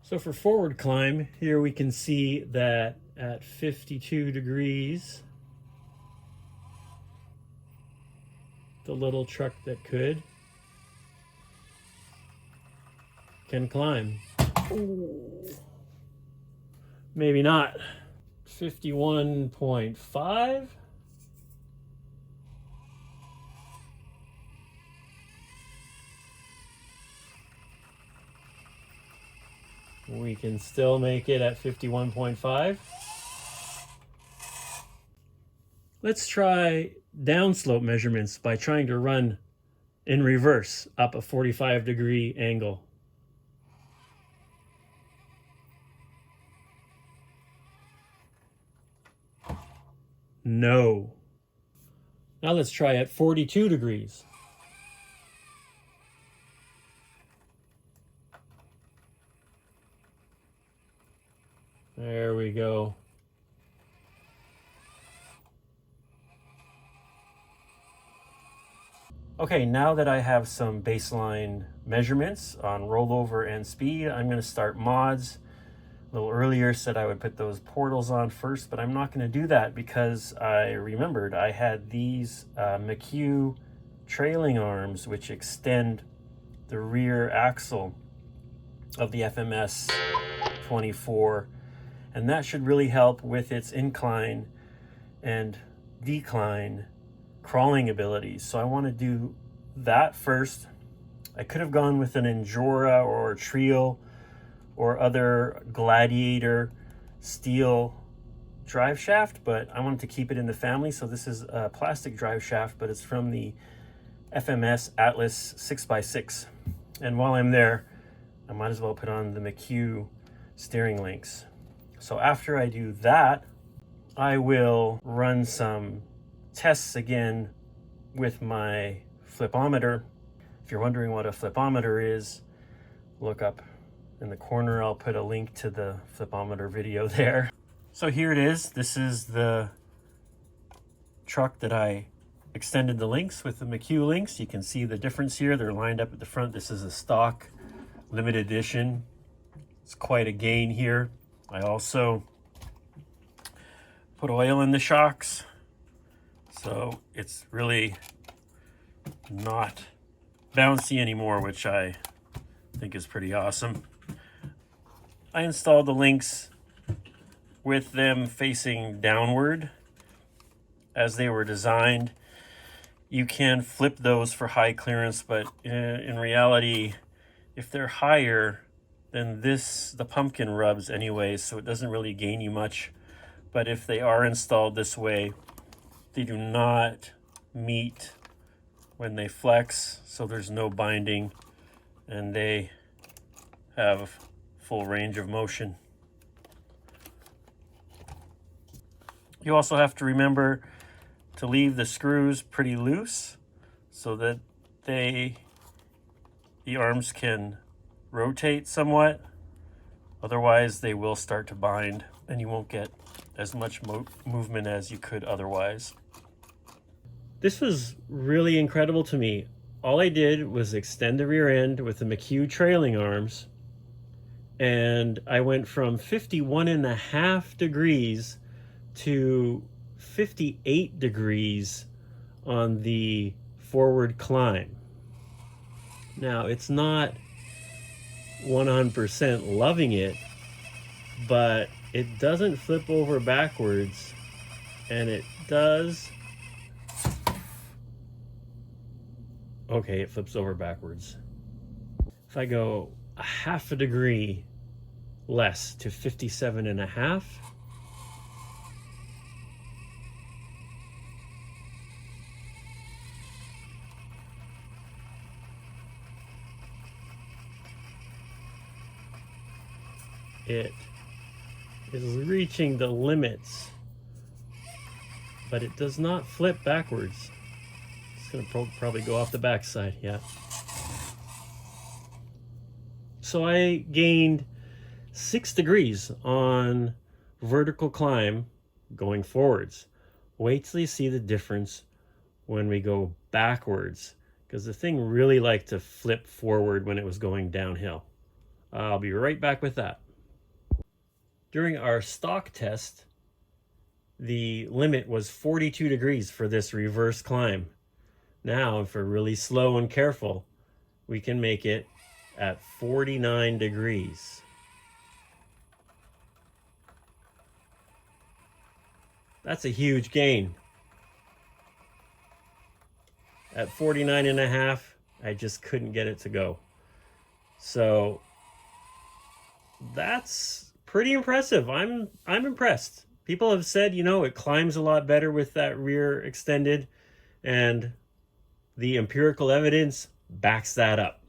So for forward climb, here we can see that at 52 degrees, the little truck that could can climb. Ooh. Maybe not. 51.5. We can still make it at 51.5. Let's try downslope measurements by trying to run in reverse up a 45-degree angle. No. Now let's try at 42 degrees. There we go. Okay, now that I have some baseline measurements on rollover and speed, I'm going to start mods. A little earlier said I would put those portals on first, but I'm not going to do that because I remembered I had these McHugh trailing arms which extend the rear axle of the FMS 24, and that should really help with its incline and decline crawling abilities. So I want to do that first. I could have gone with an Injora or a Trio or other Gladiator steel drive shaft, but I wanted to keep it in the family. So this is a plastic drive shaft, but it's from the FMS Atlas 6x6. And while I'm there, I might as well put on the McHugh steering links. So after I do that, I will run some tests again with my flipometer. If you're wondering what a flipometer is, look up in the corner. I'll put a link to the flipometer video there. So here it is. This is the truck that I extended the links with the McHugh links. You can see the difference here. They're lined up at the front. This is a stock limited edition. It's quite a gain here. I also put oil in the shocks, so it's really not bouncy anymore, which I think is pretty awesome. I installed the links with them facing downward as they were designed. You can flip those for high clearance, but in reality, if they're higher, then the pumpkin rubs anyways, so it doesn't really gain you much. But if they are installed this way, they do not meet when they flex, so there's no binding, and they have full range of motion. You also have to remember to leave the screws pretty loose so that the arms can rotate somewhat. Otherwise, they will start to bind and you won't get as much movement as you could otherwise. This was really incredible to me. All I did was extend the rear end with the McHugh trailing arms, and I went from 51.5 degrees to 58 degrees on the forward climb. Now, it's not 100% loving it, but it doesn't flip over backwards, and it does. Okay, it flips over backwards. If I go a half a degree less to 57.5, it is reaching the limits, but it does not flip backwards. It's going to probably go off the backside, yeah. So I gained 6 degrees on vertical climb going forwards. Wait till you see the difference when we go backwards, because the thing really liked to flip forward when it was going downhill. I'll be right back with that. During our stock test, the limit was 42 degrees for this reverse climb. Now, if we're really slow and careful, we can make it at 49 degrees. That's a huge gain. At 49 and a half, I just couldn't get it to go. So that's pretty impressive. I'm impressed. People have said, you know, it climbs a lot better with that rear extended, and the empirical evidence backs that up.